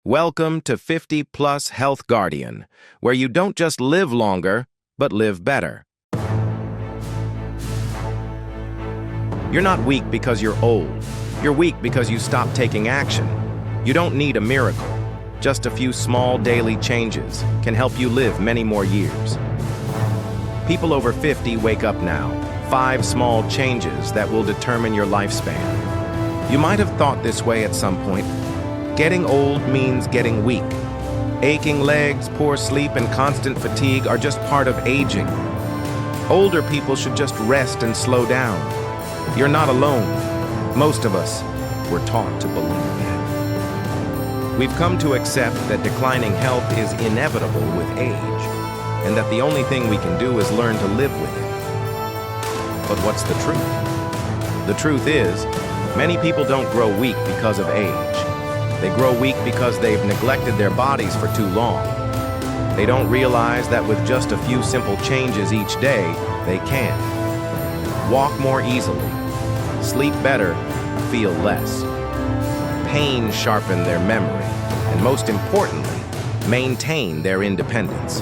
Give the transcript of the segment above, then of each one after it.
Welcome to 50 Plus Health Guardian, where you don't just live longer, but live better. You're not weak because you're old. You're weak because you stopped taking action. You don't need a miracle. Just a few small daily changes can help you live many more years. People over 50 wake up now. 5 small changes that will determine your lifespan. You might have thought this way at some point. Getting old means getting weak. Aching legs, poor sleep, and constant fatigue are just part of aging. Older people should just rest and slow down. You're not alone. Most of us were taught to believe that. We've come to accept that declining health is inevitable with age, and that the only thing we can do is learn to live with it. But what's the truth? The truth is, many people don't grow weak because of age. They grow weak because they've neglected their bodies for too long. They don't realize that with just a few simple changes each day, they can. Walk more easily, sleep better, feel less. Pain sharpen their memory, and most importantly, maintain their independence.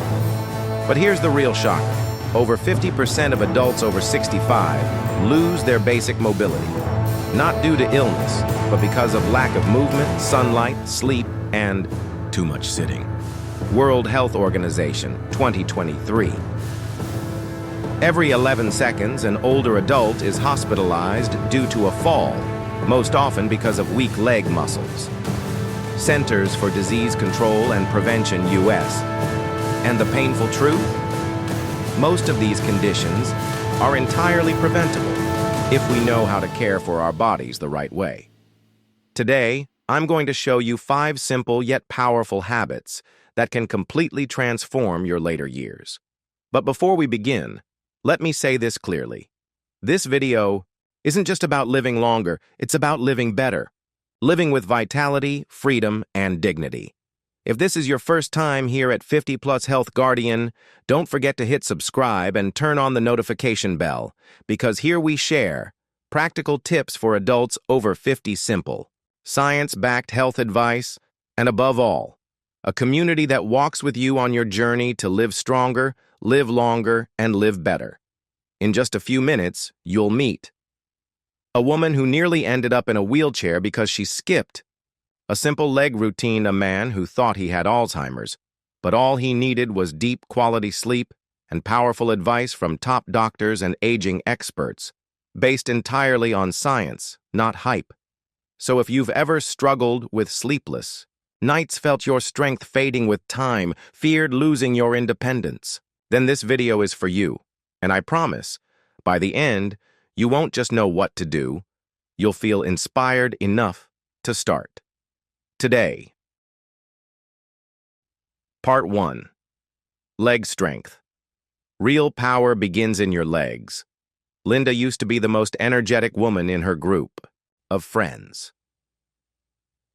But here's the real shocker. Over 50% of adults over 65 lose their basic mobility. Not due to illness, but because of lack of movement, sunlight, sleep, and too much sitting. World Health Organization, 2023. Every 11 seconds, an older adult is hospitalized due to a fall, most often because of weak leg muscles. Centers for Disease Control and Prevention, US. And the painful truth? Most of these conditions are entirely preventable if we know how to care for our bodies the right way. Today, I'm going to show you 5 simple yet powerful habits that can completely transform your later years. But before we begin, let me say this clearly. This video isn't just about living longer, it's about living better. Living with vitality, freedom, and dignity. If this is your first time here at 50 Plus Health Guardian, don't forget to hit subscribe and turn on the notification bell, because here we share practical tips for adults over 50 simple, science-backed health advice, and above all, a community that walks with you on your journey to live stronger, live longer, and live better. In just a few minutes, you'll meet a woman who nearly ended up in a wheelchair because she skipped a simple leg routine, a man who thought he had Alzheimer's, but all he needed was deep quality sleep and powerful advice from top doctors and aging experts, based entirely on science, not hype. So if you've ever struggled with sleepless nights, felt your strength fading with time, feared losing your independence, then this video is for you. And I promise, by the end, you won't just know what to do, you'll feel inspired enough to start. Today. Part 1. Leg strength. Real power begins in your legs. Linda used to be the most energetic woman in her group of friends.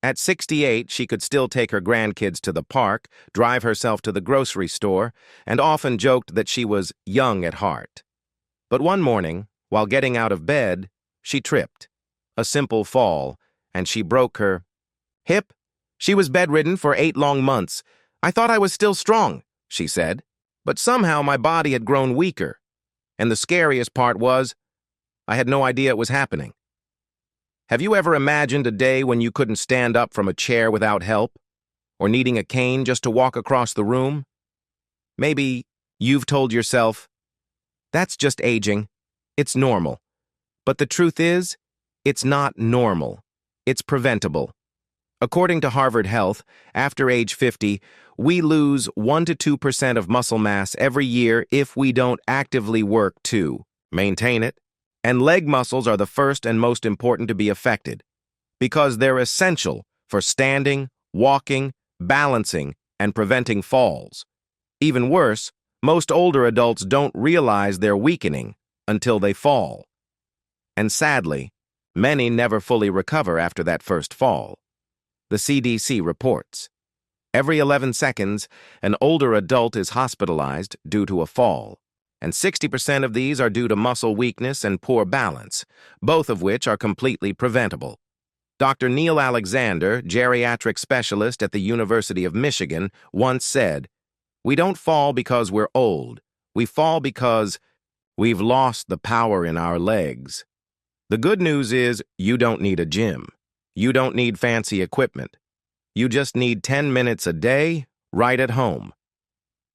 At 68, she could still take her grandkids to the park, drive herself to the grocery store, and often joked that she was young at heart. But one morning, while getting out of bed, she tripped. A simple fall, and she broke her hip. She was bedridden for 8 long months. I thought I was still strong, she said, but somehow my body had grown weaker. And the scariest part was, I had no idea it was happening. Have you ever imagined a day when you couldn't stand up from a chair without help? Or needing a cane just to walk across the room? Maybe you've told yourself, that's just aging. It's normal. But the truth is, it's not normal. It's preventable. According to Harvard Health, after age 50, we lose 1 to 2% of muscle mass every year if we don't actively work to maintain it. And leg muscles are the first and most important to be affected, because they're essential for standing, walking, balancing, and preventing falls. Even worse, most older adults don't realize they're weakening until they fall. And sadly, many never fully recover after that first fall. The CDC reports, every 11 seconds, an older adult is hospitalized due to a fall, and 60% of these are due to muscle weakness and poor balance, both of which are completely preventable. Dr. Neil Alexander, geriatric specialist at the University of Michigan, once said, "We don't fall because we're old. We fall because we've lost the power in our legs." The good news is you don't need a gym. You don't need fancy equipment. You just need 10 minutes a day, right at home.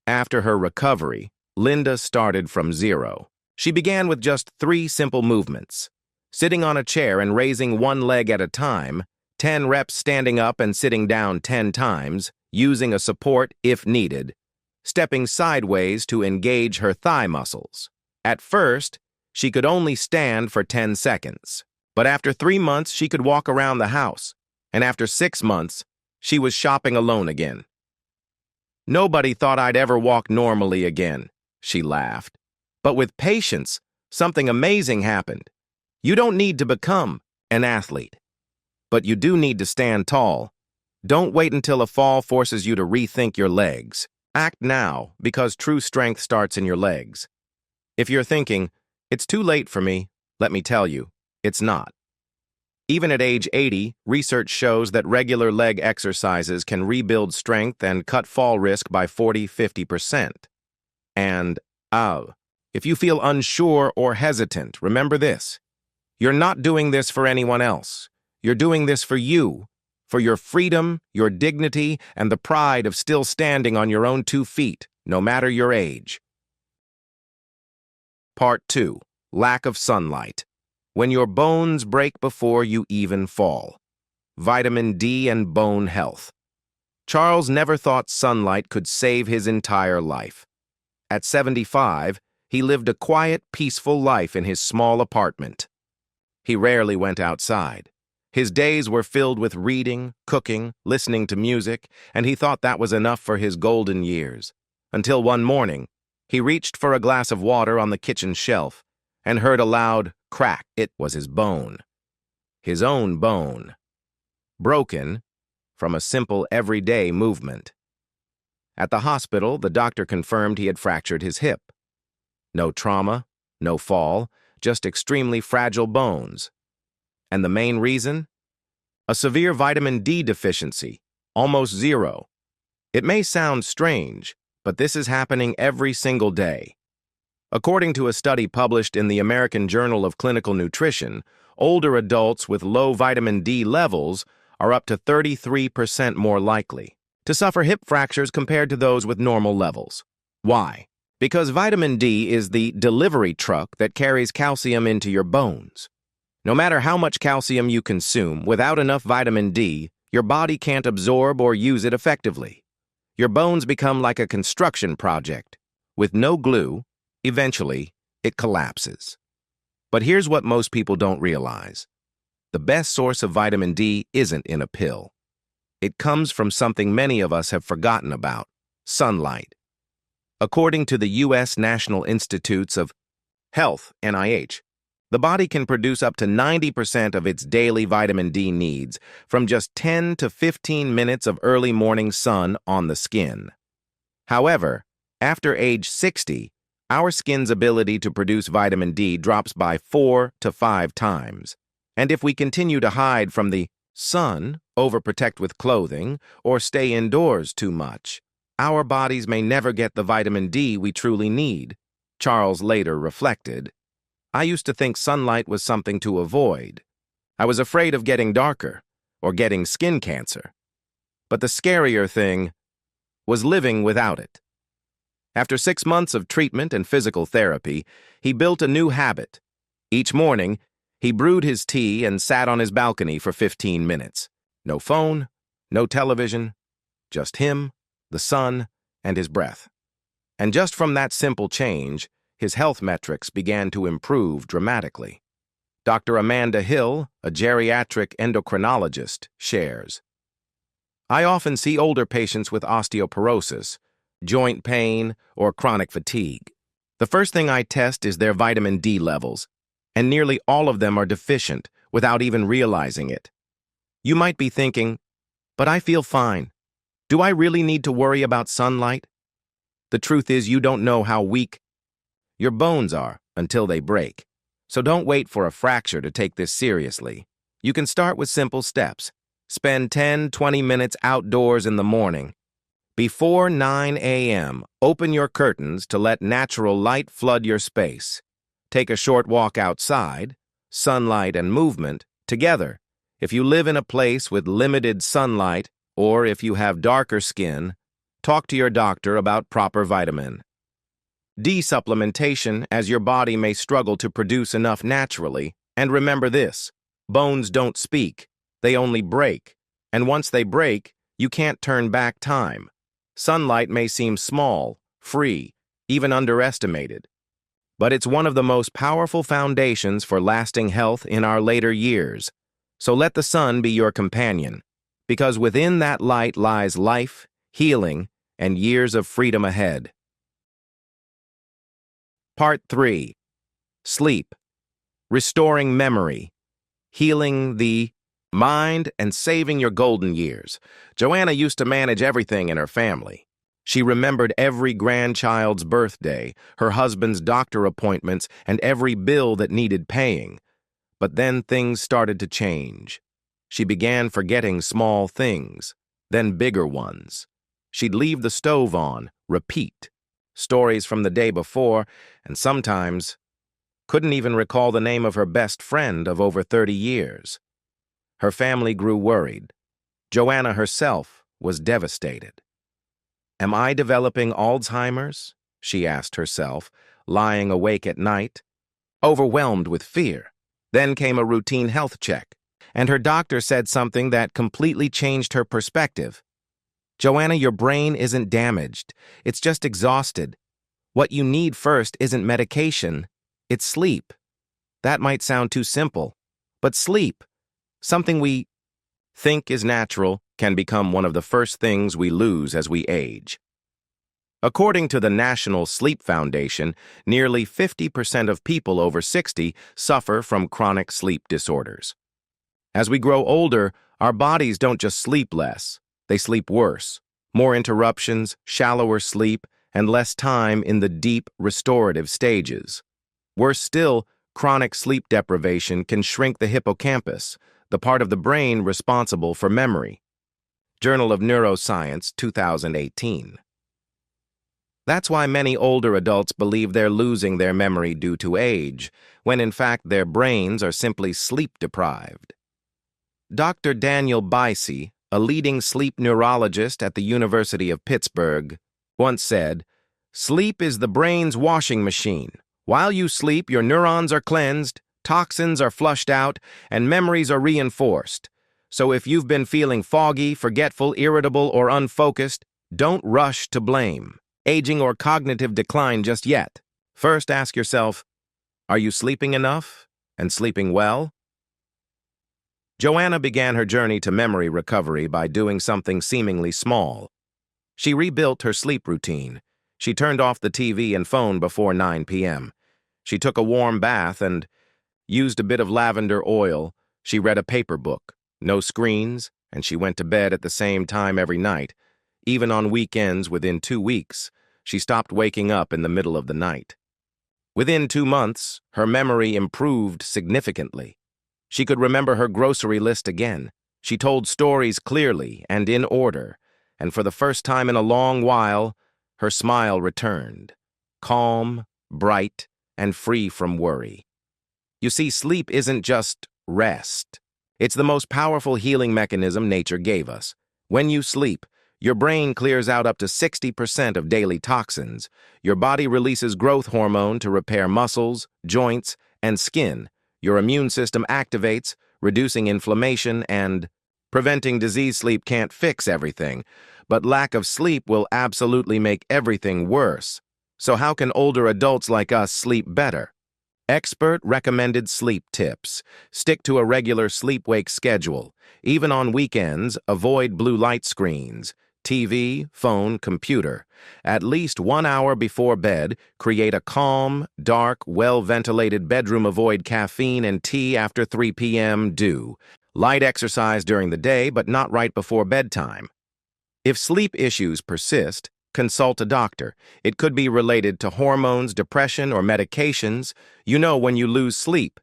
After her recovery, Linda started from zero. She began with just 3 simple movements: sitting on a chair and raising one leg at a time, 10 reps standing up and sitting down 10 times, using a support if needed, stepping sideways to engage her thigh muscles. At first, she could only stand for 10 seconds, but after 3 months, she could walk around the house, and after 6 months, she was shopping alone again. "Nobody thought I'd ever walk normally again," she laughed. But with patience, something amazing happened. You don't need to become an athlete, but you do need to stand tall. Don't wait until a fall forces you to rethink your legs. Act now, because true strength starts in your legs. If you're thinking, "It's too late for me," let me tell you, it's not. Even at age 80, research shows that regular leg exercises can rebuild strength and cut fall risk by 40–50%. And, if you feel unsure or hesitant, remember this. You're not doing this for anyone else. You're doing this for you, for your freedom, your dignity, and the pride of still standing on your own 2 feet, no matter your age. Part 2. Lack of sunlight. When your bones break before you even fall. Vitamin D and bone health. Charles never thought sunlight could save his entire life. At 75, he lived a quiet, peaceful life in his small apartment. He rarely went outside. His days were filled with reading, cooking, listening to music, and he thought that was enough for his golden years. Until one morning, he reached for a glass of water on the kitchen shelf and heard a loud crack. It was his bone. His own bone. Broken from a simple everyday movement. At the hospital, the doctor confirmed he had fractured his hip. No trauma, no fall, just extremely fragile bones. And the main reason? A severe vitamin D deficiency, almost 0. It may sound strange, but this is happening every single day. According to a study published in the American Journal of Clinical Nutrition, older adults with low vitamin D levels are up to 33% more likely to suffer hip fractures compared to those with normal levels. Why? Because vitamin D is the delivery truck that carries calcium into your bones. No matter how much calcium you consume, without enough vitamin D, your body can't absorb or use it effectively. Your bones become like a construction project. With no glue, eventually, it collapses. But here's what most people don't realize. The best source of vitamin D isn't in a pill. It comes from something many of us have forgotten about: sunlight. According to the U.S. National Institutes of Health, NIH, the body can produce up to 90% of its daily vitamin D needs from just 10 to 15 minutes of early morning sun on the skin. However, after age 60, our skin's ability to produce vitamin D drops by 4 to 5 times. And if we continue to hide from the sun, overprotect with clothing, or stay indoors too much, our bodies may never get the vitamin D we truly need, Charles later reflected. I used to think sunlight was something to avoid. I was afraid of getting darker or getting skin cancer. But the scarier thing was living without it. After 6 months of treatment and physical therapy, he built a new habit. Each morning, he brewed his tea and sat on his balcony for 15 minutes. No phone, no television, just him, the sun, and his breath. And just from that simple change, his health metrics began to improve dramatically. Dr. Amanda Hill, a geriatric endocrinologist, shares, "I often see older patients with osteoporosis, joint pain, or chronic fatigue. The first thing I test is their vitamin D levels, and nearly all of them are deficient without even realizing it. You might be thinking, but I feel fine. Do I really need to worry about sunlight? The truth is you don't know how weak your bones are until they break. So don't wait for a fracture to take this seriously. You can start with simple steps. Spend 10-20 minutes outdoors in the morning. Before 9 a.m., open your curtains to let natural light flood your space. Take a short walk outside. Sunlight and movement together. If you live in a place with limited sunlight, or if you have darker skin, talk to your doctor about proper vitamin D supplementation, as your body may struggle to produce enough naturally. And remember this: bones don't speak, they only break. And once they break, you can't turn back time. Sunlight may seem small, free, even underestimated, but it's one of the most powerful foundations for lasting health in our later years. So let the sun be your companion, because within that light lies life, healing, and years of freedom ahead. Part 3. Sleep. Restoring memory. Healing the mind and saving your golden years. Joanna used to manage everything in her family. She remembered every grandchild's birthday, her husband's doctor appointments, and every bill that needed paying. But then things started to change. She began forgetting small things, then bigger ones. She'd leave the stove on, repeat stories from the day before, and sometimes couldn't even recall the name of her best friend of over 30 years. Her family grew worried. Joanna herself was devastated. Am I developing Alzheimer's? She asked herself, lying awake at night, overwhelmed with fear. Then came a routine health check, and her doctor said something that completely changed her perspective. Joanna, your brain isn't damaged. It's just exhausted. What you need first isn't medication, it's sleep. That might sound too simple, but sleep, something we think is natural, can become one of the first things we lose as we age. According to the National Sleep Foundation, nearly 50% of people over 60 suffer from chronic sleep disorders. As we grow older, our bodies don't just sleep less, they sleep worse. More interruptions, shallower sleep, and less time in the deep, restorative stages. Worse still, chronic sleep deprivation can shrink the hippocampus, the part of the brain responsible for memory. Journal of Neuroscience, 2018. That's why many older adults believe they're losing their memory due to age, when in fact their brains are simply sleep-deprived. Dr. Daniel Bicey, a leading sleep neurologist at the University of Pittsburgh, once said, "Sleep is the brain's washing machine. While you sleep, your neurons are cleansed, toxins are flushed out, and memories are reinforced. So if you've been feeling foggy, forgetful, irritable, or unfocused, don't rush to blame aging or cognitive decline just yet. First, ask yourself, are you sleeping enough and sleeping well?" Joanna began her journey to memory recovery by doing something seemingly small. She rebuilt her sleep routine. She turned off the TV and phone before 9 p.m. She took a warm bath and used a bit of lavender oil. She read a paper book, no screens, and she went to bed at the same time every night. Even on weekends within 2 weeks, she stopped waking up in the middle of the night. Within 2 months, her memory improved significantly. She could remember her grocery list again. She told stories clearly and in order, and for the first time in a long while, her smile returned, calm, bright, and free from worry. You see, sleep isn't just rest. It's the most powerful healing mechanism nature gave us. When you sleep, your brain clears out up to 60% of daily toxins. Your body releases growth hormone to repair muscles, joints, and skin. Your immune system activates, reducing inflammation and preventing disease. Sleep can't fix everything, but lack of sleep will absolutely make everything worse. So how can older adults like us sleep better? Expert-recommended sleep tips. Stick to a regular sleep-wake schedule. Even on weekends, avoid blue light screens, TV, phone, computer. At least 1 hour before bed, create a calm, dark, well-ventilated bedroom. Avoid caffeine and tea after 3 p.m. Do light exercise during the day, but not right before bedtime. If sleep issues persist, consult a doctor. It could be related to hormones, depression, or medications. You know, when you lose sleep,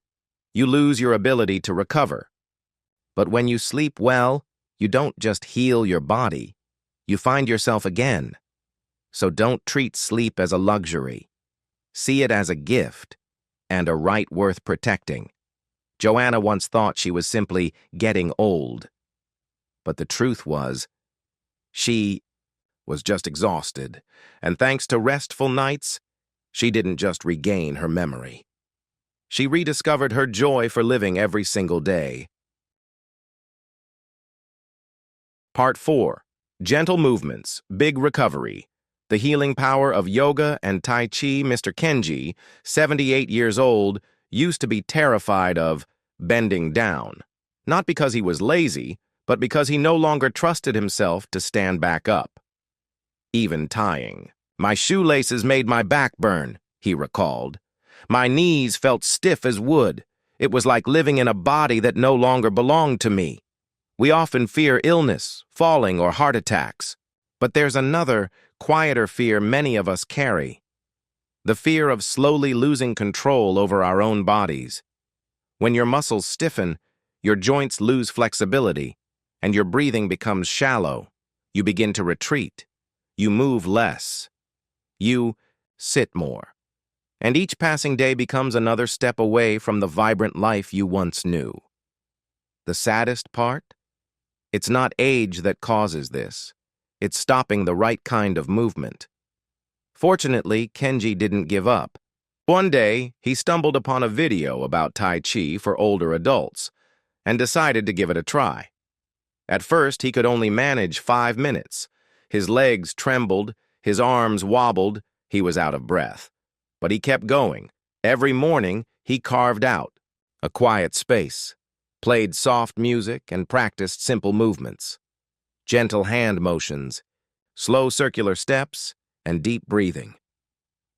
you lose your ability to recover. But when you sleep well, you don't just heal your body, you find yourself again. So don't treat sleep as a luxury. See it as a gift and a right worth protecting. Joanna once thought she was simply getting old. But the truth was, she was just exhausted, and thanks to restful nights, she didn't just regain her memory. She rediscovered her joy for living every single day. Part 4. Gentle Movements, Big Recovery. The healing power of yoga and Tai Chi. Mr. Kenji, 78 years old, used to be terrified of bending down. Not because he was lazy, but because he no longer trusted himself to stand back up. Even tying. "My shoelaces made my back burn," he recalled. "My knees felt stiff as wood. It was like living in a body that no longer belonged to me." We often fear illness, falling, or heart attacks. But there's another, quieter fear many of us carry. The fear of slowly losing control over our own bodies. When your muscles stiffen, your joints lose flexibility, and your breathing becomes shallow. You begin to retreat. You move less. You sit more. And each passing day becomes another step away from the vibrant life you once knew. The saddest part? It's not age that causes this. It's stopping the right kind of movement. Fortunately, Kenji didn't give up. One day, he stumbled upon a video about Tai Chi for older adults and decided to give it a try. At first, he could only manage 5 minutes. His legs trembled, his arms wobbled, he was out of breath. But he kept going. Every morning, he carved out a quiet space, played soft music, and practiced simple movements. Gentle hand motions, slow circular steps, and deep breathing.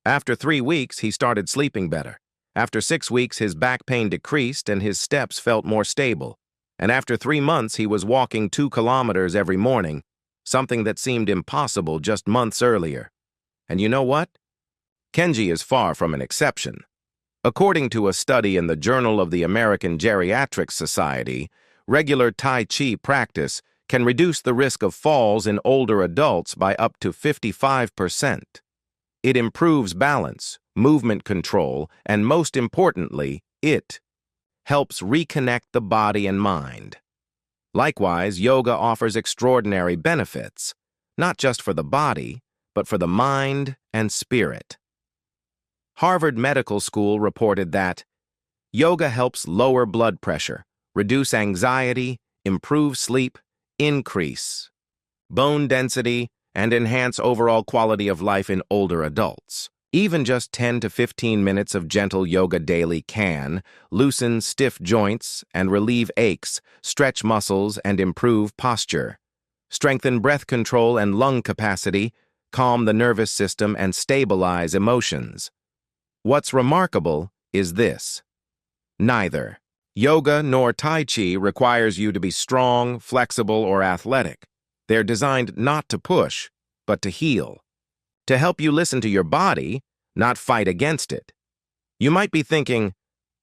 After 3 weeks, he started sleeping better. After 6 weeks, his back pain decreased and his steps felt more stable. And after 3 months, he was walking 2 kilometers every morning, something that seemed impossible just months earlier. And you know what? Kenji is far from an exception. According to a study in the Journal of the American Geriatric Society, regular Tai Chi practice can reduce the risk of falls in older adults by up to 55%. It improves balance, movement control, and most importantly, it helps reconnect the body and mind. Likewise, yoga offers extraordinary benefits, not just for the body, but for the mind and spirit. Harvard Medical School reported that yoga helps lower blood pressure, reduce anxiety, improve sleep, increase bone density, and enhance overall quality of life in older adults. Even just 10 to 15 minutes of gentle yoga daily can loosen stiff joints and relieve aches, stretch muscles, and improve posture, strengthen breath control and lung capacity, calm the nervous system, and stabilize emotions. What's remarkable is this: neither yoga nor Tai Chi requires you to be strong, flexible, or athletic. They're designed not to push, but to heal. To help you listen to your body, not fight against it. You might be thinking,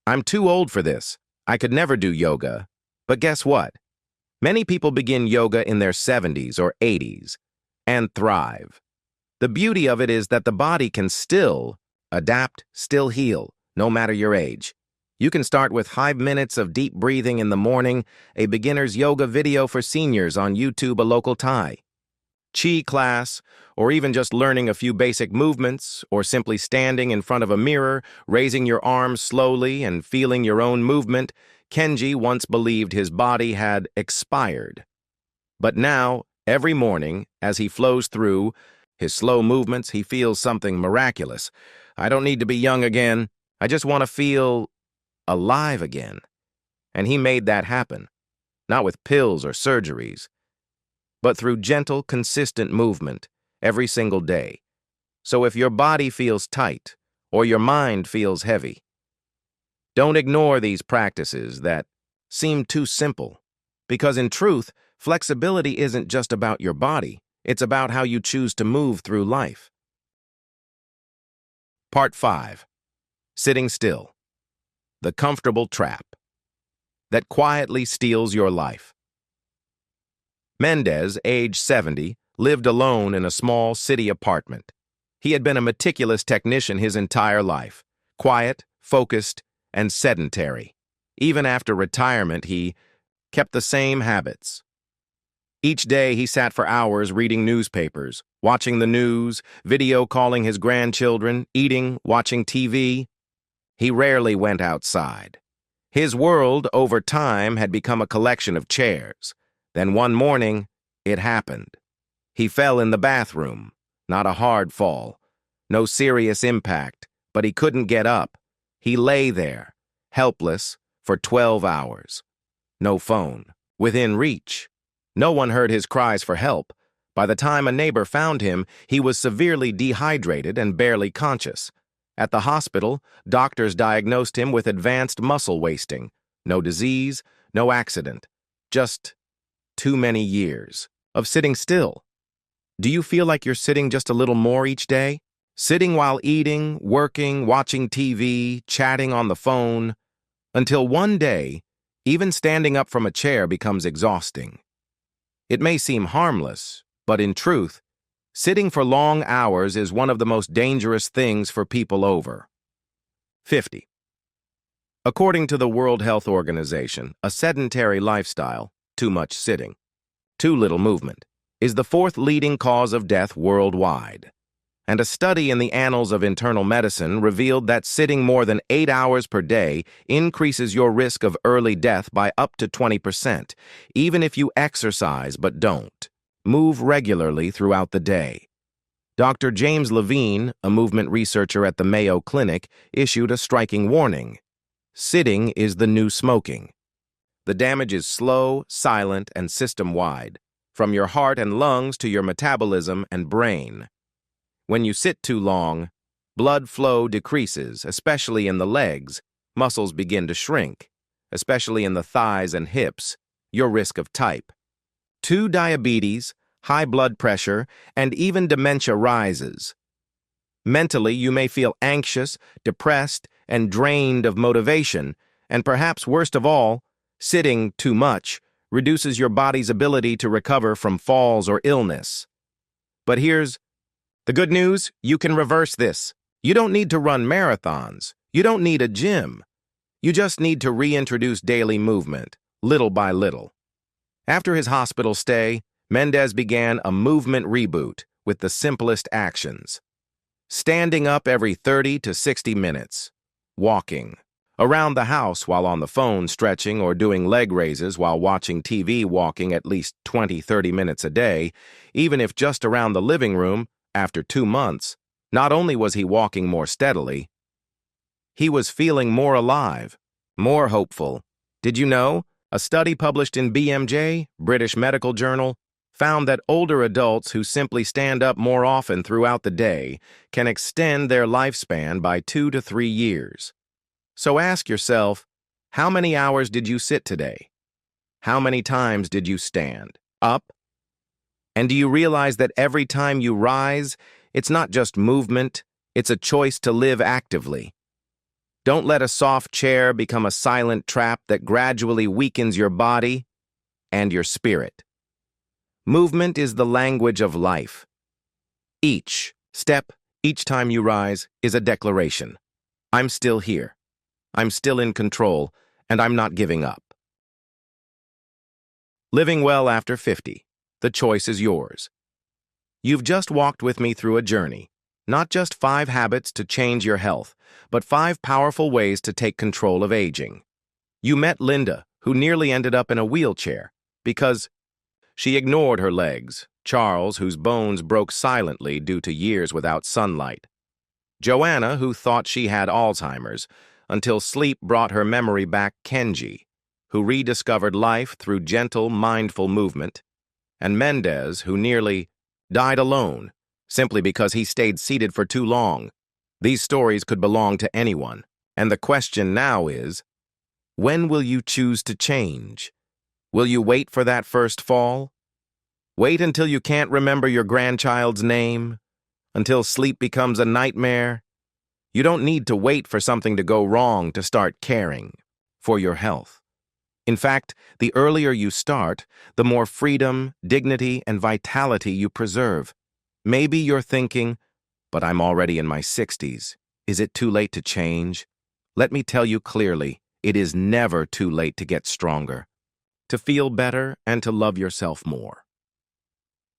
"I'm too old for this. I could never do yoga." But guess what? Many people begin yoga in their 70s or 80s and thrive. The beauty of it is that the body can still adapt, still heal, no matter your age. You can start with 5 minutes of deep breathing in the morning, a beginner's yoga video for seniors on YouTube, a local Thai Chi class, or even just learning a few basic movements, or simply standing in front of a mirror, raising your arms slowly and feeling your own movement. Kenji once believed his body had expired. But now, every morning, as he flows through his slow movements, he feels something miraculous. "I don't need to be young again. I just want to feel alive again." And he made that happen, not with pills or surgeries, but through gentle, consistent movement every single day. So if your body feels tight or your mind feels heavy, don't ignore these practices that seem too simple, because in truth, flexibility isn't just about your body. It's about how you choose to move through life. Part 5. Sitting Still. The Comfortable Trap. that quietly steals your life. Mendez, age 70, lived alone in a small city apartment. He had been a meticulous technician his entire life, quiet, focused, and sedentary. Even after retirement, he kept the same habits. Each day, he sat for hours reading newspapers, watching the news, video calling his grandchildren, eating, watching TV. He rarely went outside. His world, over time, had become a collection of chairs. Then one morning, it happened. He fell in the bathroom. Not a hard fall. No serious impact, but he couldn't get up. He lay there, helpless, for 12 hours. No phone. Within reach. No one heard his cries for help. By the time a neighbor found him, he was severely dehydrated and barely conscious. At the hospital, doctors diagnosed him with advanced muscle wasting. No disease, no accident. Just too many years of sitting still. Do you feel like you're sitting just a little more each day? Sitting while eating, working, watching TV, chatting on the phone, until one day, even standing up from a chair becomes exhausting. It may seem harmless, but in truth, sitting for long hours is one of the most dangerous things for people over 50. According to the World Health Organization, a sedentary lifestyle, too much sitting, too little movement, is the fourth leading cause of death worldwide. And a study in the Annals of Internal Medicine revealed that sitting more than 8 hours per day increases your risk of early death by up to 20%, even if you exercise but don't. Move regularly throughout the day. Dr. James Levine, a movement researcher at the Mayo Clinic, issued a striking warning. Sitting is the new smoking. The damage is slow, silent, and system-wide, from your heart and lungs to your metabolism and brain. When you sit too long, blood flow decreases, especially in the legs. Muscles begin to shrink, especially in the thighs and hips. Your risk of type 2 diabetes, high blood pressure, and even dementia rises. Mentally, you may feel anxious, depressed, and drained of motivation, and perhaps worst of all, sitting too much reduces your body's ability to recover from falls or illness. But here's the good news: you can reverse this. You don't need to run marathons. You don't need a gym. You just need to reintroduce daily movement, little by little. After his hospital stay, Mendez began a movement reboot with the simplest actions. Standing up every 30 to 60 minutes. Walking. Around the house while on the phone stretching or doing leg raises while watching TV, walking at least 20-30 minutes a day, even if just around the living room. After 2 months, not only was he walking more steadily, he was feeling more alive, more hopeful. Did you know? A study published in BMJ, British Medical Journal, found that older adults who simply stand up more often throughout the day can extend their lifespan by 2 to 3 years. So ask yourself, how many hours did you sit today? How many times did you stand up? And do you realize that every time you rise, it's not just movement, it's a choice to live actively? Don't let a soft chair become a silent trap that gradually weakens your body and your spirit. Movement is the language of life. Each step, each time you rise, is a declaration. I'm still here. I'm still in control, and I'm not giving up. Living well after 50. The choice is yours. You've just walked with me through a journey, not just 5 habits to change your health, but 5 powerful ways to take control of aging. You met Linda, who nearly ended up in a wheelchair because she ignored her legs, Charles, whose bones broke silently due to years without sunlight, Joanna, who thought she had Alzheimer's, until sleep brought her memory back, Kenji, who rediscovered life through gentle, mindful movement, and Mendez, who nearly died alone, simply because he stayed seated for too long. These stories could belong to anyone, and the question now is, when will you choose to change? Will you wait for that first fall? Wait until you can't remember your grandchild's name? Until sleep becomes a nightmare? You don't need to wait for something to go wrong to start caring for your health. In fact, the earlier you start, the more freedom, dignity, and vitality you preserve. Maybe you're thinking, but I'm already in my 60s. Is it too late to change? Let me tell you clearly, it is never too late to get stronger, to feel better, and to love yourself more.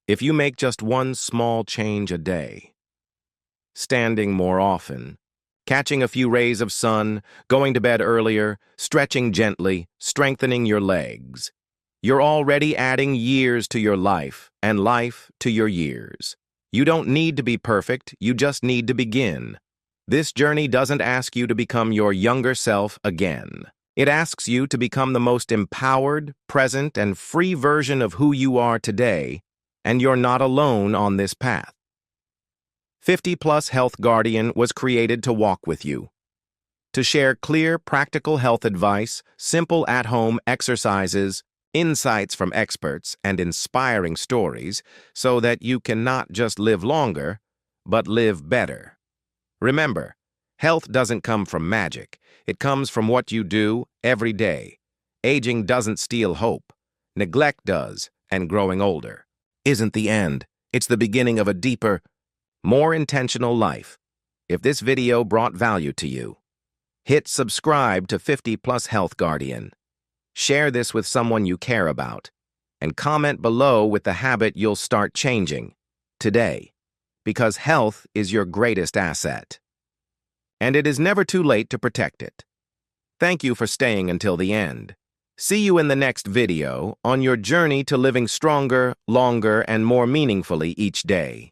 If you make just one small change a day, standing more often, catching a few rays of sun, going to bed earlier, stretching gently, strengthening your legs, you're already adding years to your life and life to your years. You don't need to be perfect, you just need to begin. This journey doesn't ask you to become your younger self again. It asks you to become the most empowered, present, and free version of who you are today, and you're not alone on this path. 50+ Health Guardian was created to walk with you, to share clear, practical health advice, simple at-home exercises, insights from experts, and inspiring stories so that you can not just live longer, but live better. Remember, health doesn't come from magic. It comes from what you do every day. Aging doesn't steal hope. Neglect does, and growing older isn't the end. It's the beginning of a deeper, more intentional life. If this video brought value to you, hit subscribe to 50+ Health Guardian. Share this with someone you care about, and comment below with the habit you'll start changing today, because health is your greatest asset. And it is never too late to protect it. Thank you for staying until the end. See you in the next video on your journey to living stronger, longer, and more meaningfully each day.